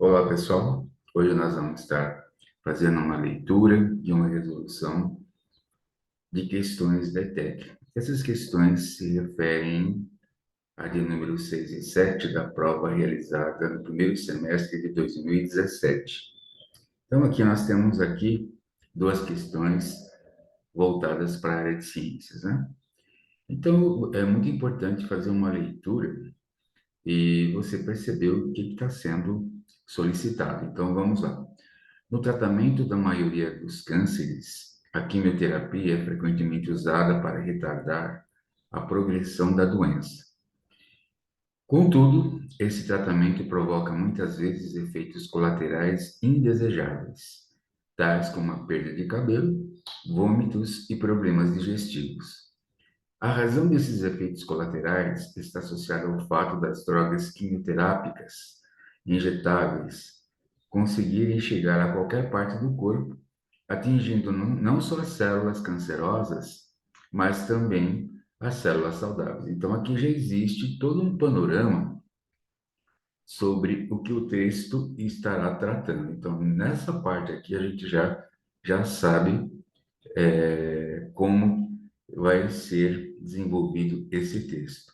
Olá, pessoal. Hoje nós vamos estar fazendo uma leitura e uma resolução de questões da ETEC. Essas questões se referem a de número 6 e 7 da prova realizada no primeiro semestre de 2017. Então, aqui nós temos duas questões voltadas para a área de ciências, né? Então, é muito importante fazer uma leitura e você perceber o que está sendo solicitado. Então, vamos lá. No tratamento da maioria dos cânceres, a quimioterapia é frequentemente usada para retardar a progressão da doença. Contudo, esse tratamento provoca muitas vezes efeitos colaterais indesejáveis, tais como a perda de cabelo, vômitos e problemas digestivos. A razão desses efeitos colaterais está associada ao fato das drogas quimioterápicas injetáveis conseguirem chegar a qualquer parte do corpo, atingindo não só as células cancerosas, mas também as células saudáveis. Então, aqui já existe todo um panorama sobre o que o texto estará tratando. Então, nessa parte aqui, a gente já sabe como vai ser desenvolvido esse texto.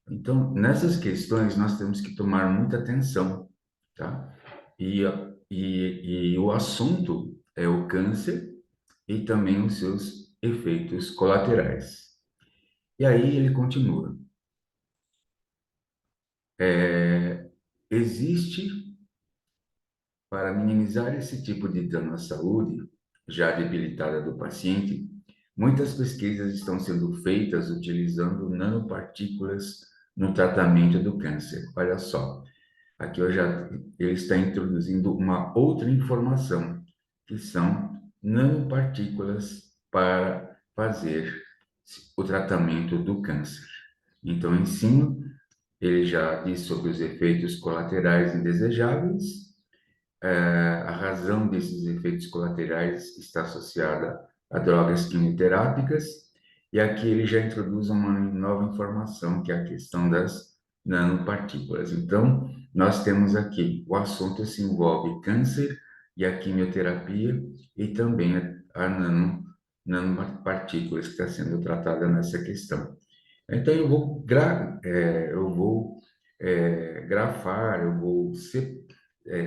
Então, nessas questões, nós temos que tomar muita atenção, tá? E o assunto é o câncer e também os seus efeitos colaterais. E aí ele continua. É, existe, para minimizar esse tipo de dano à saúde, já debilitada do paciente, muitas pesquisas estão sendo feitas utilizando nanopartículas no tratamento do câncer. Olha só, aqui ele está introduzindo uma outra informação, que são nanopartículas para fazer o tratamento do câncer. Então, em cima, ele já diz sobre os efeitos colaterais indesejáveis. A razão desses efeitos colaterais está associada a drogas quimioterápicas, e aqui ele já introduz uma nova informação, que é a questão das nanopartículas. Então, nós temos aqui, o assunto se envolve câncer e a quimioterapia, e também a nanopartículas que está sendo tratada nessa questão. Então, eu vou grafar,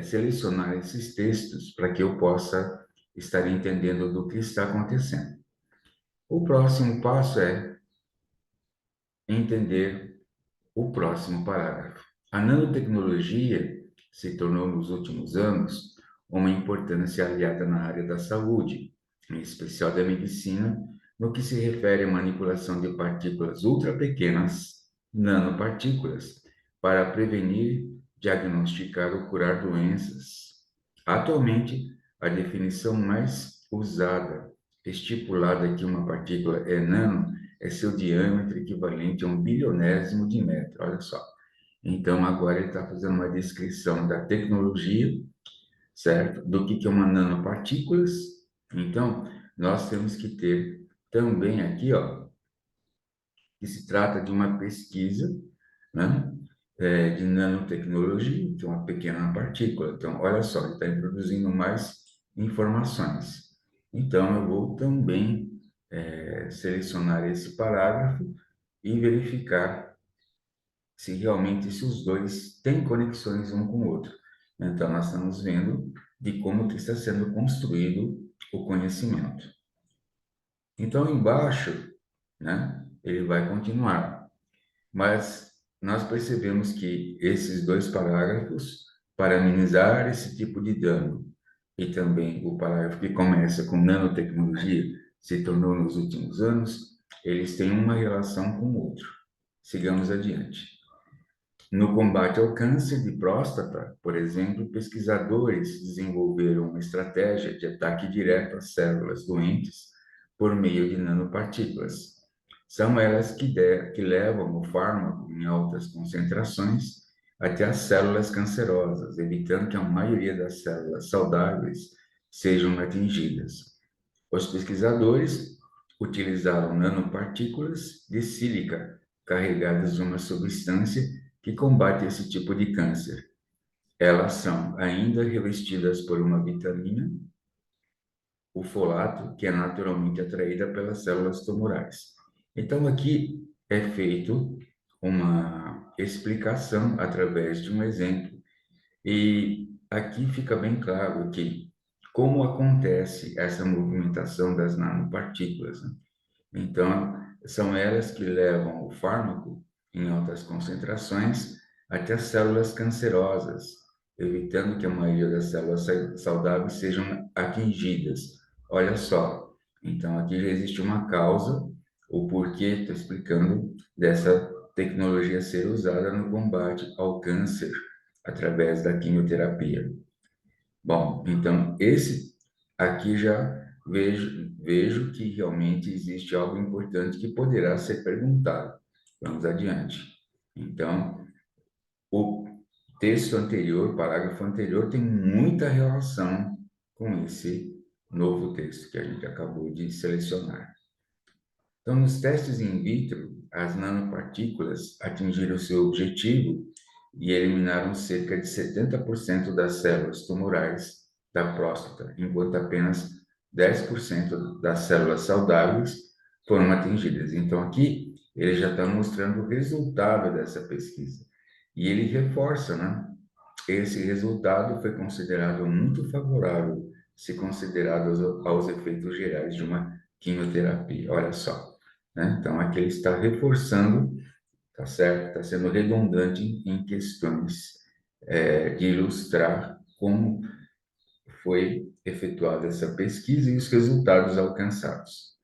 selecionar esses textos para que eu possa estar entendendo do que está acontecendo. O próximo passo é entender o próximo parágrafo. A nanotecnologia se tornou, nos últimos anos, uma importância aliada na área da saúde, em especial da medicina, no que se refere à manipulação de partículas ultrapequenas, nanopartículas, para prevenir, diagnosticar ou curar doenças. Atualmente, a definição mais usada, estipulada que uma partícula é nano, é seu diâmetro equivalente a 1 bilionésimo de metro, olha só. Então, agora ele está fazendo uma descrição da tecnologia, certo? Do que é uma nanopartículas. Então, nós temos que ter também aqui, ó, que se trata de uma pesquisa, né? De nanotecnologia, que é uma pequena partícula. Então, olha só, ele está introduzindo mais informações. Então, eu vou também selecionar esse parágrafo e verificar se realmente esses dois têm conexões um com o outro. Então, nós estamos vendo de como que está sendo construído o conhecimento. Então, embaixo, né, ele vai continuar. Mas nós percebemos que esses dois parágrafos, para minimizar esse tipo de dano, e também o parágrafo que começa com nanotecnologia, se tornou nos últimos anos, eles têm uma relação com o outro. Sigamos adiante. No combate ao câncer de próstata, por exemplo, pesquisadores desenvolveram uma estratégia de ataque direto às células doentes por meio de nanopartículas. São elas que levam o fármaco em altas concentrações até as células cancerosas, evitando que a maioria das células saudáveis sejam atingidas. Os pesquisadores utilizaram nanopartículas de sílica carregadas de uma substância que combate esse tipo de câncer. elas são ainda revestidas por uma vitamina, o folato, que é naturalmente atraída pelas células tumorais. Então, aqui é feito uma explicação através de um exemplo, e aqui fica bem claro que como acontece essa movimentação das nanopartículas, né? Então, são elas que levam o fármaco em altas concentrações até as células cancerosas, evitando que a maioria das células saudáveis sejam atingidas. Olha só, então aqui já existe uma causa, o porquê, estou explicando, dessa tecnologia ser usada no combate ao câncer através da quimioterapia. Bom, então esse aqui já vejo que realmente existe algo importante que poderá ser perguntado. Vamos adiante. Então, o texto anterior, o parágrafo anterior, tem muita relação com esse novo texto que a gente acabou de selecionar. Então, nos testes in vitro, as nanopartículas atingiram seu objetivo e eliminaram cerca de 70% das células tumorais da próstata, enquanto apenas 10% das células saudáveis foram atingidas. Então, aqui ele já está mostrando o resultado dessa pesquisa. E ele reforça, né? Esse resultado foi considerado muito favorável, se considerado aos efeitos gerais de uma quimioterapia. Olha só, né? Então, aqui ele está reforçando, tá certo? Está sendo redundante em questões de ilustrar como foi efetuada essa pesquisa e os resultados alcançados.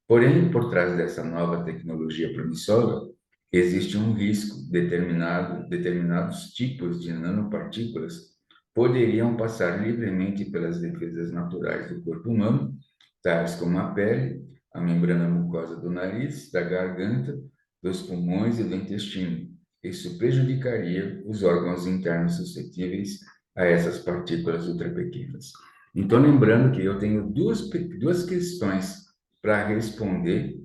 Porém, por trás dessa nova tecnologia promissora, existe um risco determinados tipos de nanopartículas poderiam passar livremente pelas defesas naturais do corpo humano, tais como a pele, a membrana mucosa do nariz, da garganta, dos pulmões e do intestino. Isso prejudicaria os órgãos internos suscetíveis a essas partículas ultrapequenas. Então, lembrando que eu tenho duas questões para responder.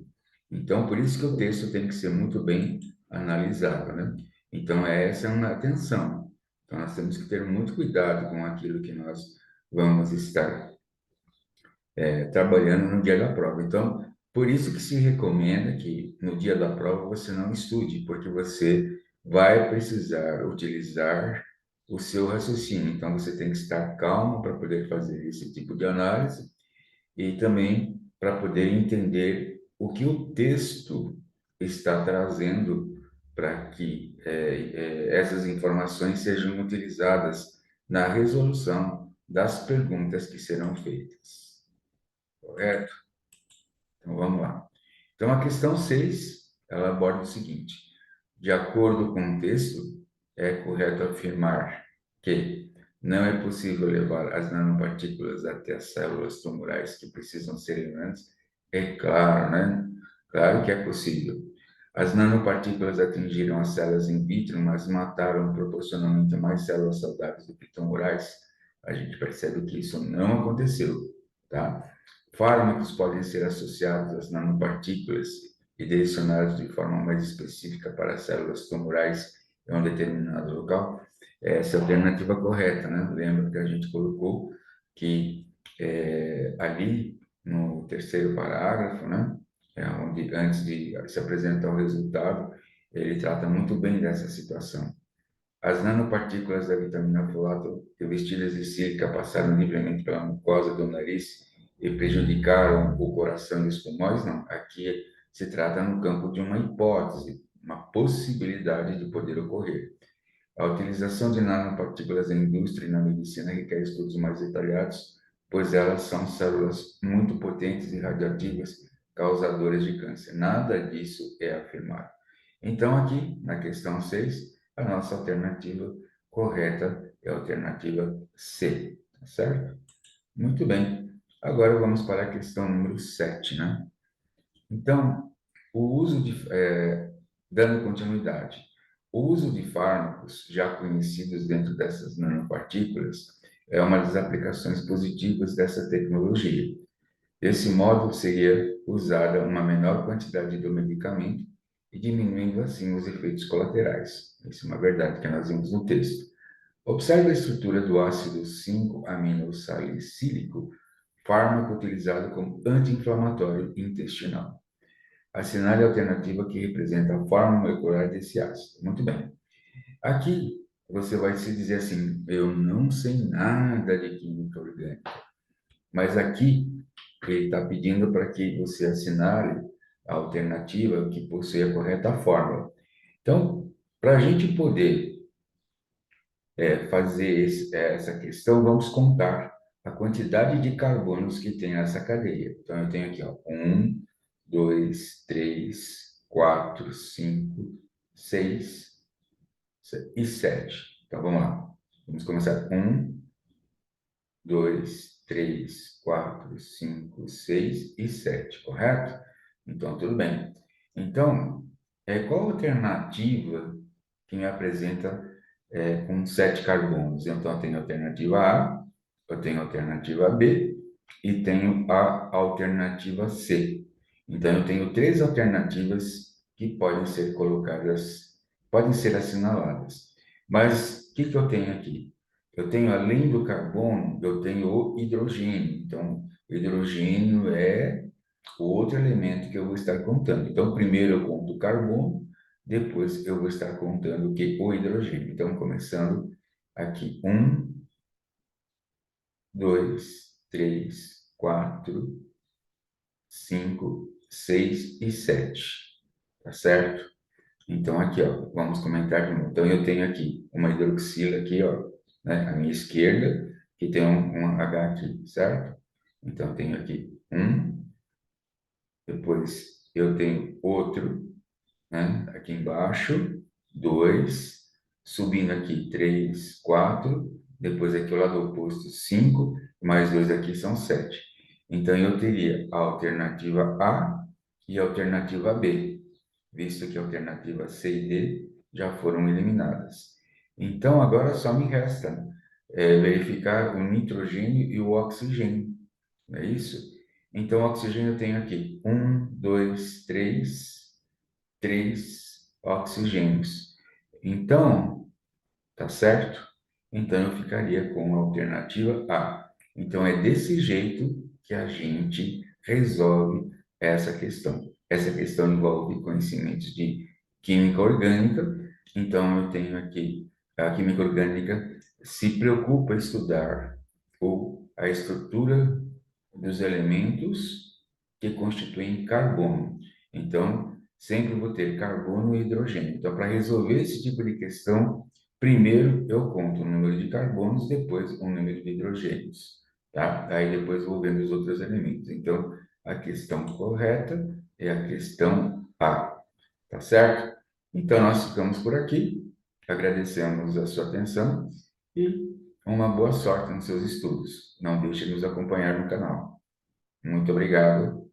Então, por isso que o texto tem que ser muito bem analisado, né? Então, essa é uma atenção. Então, nós temos que ter muito cuidado com aquilo que nós vamos estar trabalhando no dia da prova. Então, por isso que se recomenda que no dia da prova você não estude, porque você vai precisar utilizar o seu raciocínio. Então, você tem que estar calmo para poder fazer esse tipo de análise e também para poder entender o que o texto está trazendo para que essas informações sejam utilizadas na resolução das perguntas que serão feitas. Correto? Então vamos lá. Então a questão 6 ela aborda o seguinte: de acordo com o texto, é correto afirmar que não é possível levar as nanopartículas até as células tumorais que precisam ser eliminadas. É claro, né? Claro que é possível. As nanopartículas atingiram as células in vitro, mas mataram proporcionalmente mais células saudáveis do que tumorais. A gente percebe que isso não aconteceu, tá? Fármacos podem ser associados às nanopartículas e direcionados de forma mais específica para células tumorais em um determinado local. Essa é a alternativa correta, né? Lembra que a gente colocou que ali no terceiro parágrafo, né? Onde antes de se apresentar o resultado, ele trata muito bem dessa situação. As nanopartículas da vitamina folato revestidas de sílica passaram livremente pela mucosa do nariz e prejudicaram o coração e os pulmões? Não. Aqui se trata no campo de uma hipótese, uma possibilidade de poder ocorrer. A utilização de nanopartículas na indústria e na medicina requer estudos mais detalhados, pois elas são células muito potentes e radioativas causadoras de câncer. Nada disso é afirmado. Então, aqui, na questão 6, a nossa alternativa correta é a alternativa C, tá certo? Muito bem. Agora vamos para a questão número 7, né? Então, dando continuidade, o uso de fármacos já conhecidos dentro dessas nanopartículas é uma das aplicações positivas dessa tecnologia. Desse modo, seria usada uma menor quantidade do medicamento e diminuindo assim os efeitos colaterais. Isso é uma verdade que nós vimos no texto. Observe a estrutura do ácido 5-aminosalicílico, fármaco utilizado como anti-inflamatório intestinal. Assinale a alternativa que representa a forma molecular desse ácido. Muito bem. Aqui você vai se dizer assim: eu não sei nada de química orgânica. Mas aqui ele está pedindo para que você assinale a alternativa que possui a correta fórmula. Então, para a gente poder fazer essa questão, vamos contar a quantidade de carbonos que tem nessa cadeia. Então, eu tenho aqui, ó, 1, 2, 3, 4, 5, 6 e 7. Então, vamos lá. Vamos começar. 1, 2, 3, 4, 5, 6 e 7, correto? Então, tudo bem. Então, qual alternativa que me apresenta com 7 carbonos? Então, eu tenho a alternativa A, eu tenho a alternativa B e tenho a alternativa C. Então, eu tenho três alternativas que podem ser colocadas, podem ser assinaladas. Mas, o que que eu tenho aqui? Eu tenho, além do carbono, eu tenho o hidrogênio. Então, o hidrogênio é o outro elemento que eu vou estar contando. Então, primeiro eu conto o carbono, depois eu vou estar contando o que? O hidrogênio. Então, começando aqui, 1, 2, 3, 4, 5, 6 e 7. Tá certo? Então, aqui, ó, vamos comentar de novo. Então, eu tenho aqui uma hidroxila aqui, ó, né, à minha esquerda, que tem um H aqui, certo? Então, eu tenho aqui um, depois eu tenho outro, né, aqui embaixo, dois, subindo aqui, três, quatro, depois aqui ao lado oposto, cinco, mais dois aqui são sete. Então, eu teria a alternativa A e a alternativa B, visto que a alternativa C e D já foram eliminadas. Então, agora só me resta verificar o nitrogênio e o oxigênio, não é isso? Então, o oxigênio eu tenho aqui um, dois, três oxigênios. Então, tá certo? Então, eu ficaria com a alternativa A. Então, é desse jeito que a gente resolve essa questão. Essa questão envolve conhecimentos de química orgânica. Então, eu tenho aqui a química orgânica se preocupa em estudar a estrutura dos elementos que constituem carbono. Então, sempre vou ter carbono e hidrogênio. Então, para resolver esse tipo de questão, primeiro eu conto o número de carbonos, depois o número de hidrogênios, tá? Aí depois vou vendo os outros elementos. Então, a questão correta é a questão A, tá certo? Então, nós ficamos por aqui. Agradecemos a sua atenção e uma boa sorte nos seus estudos. Não deixe de nos acompanhar no canal. Muito obrigado.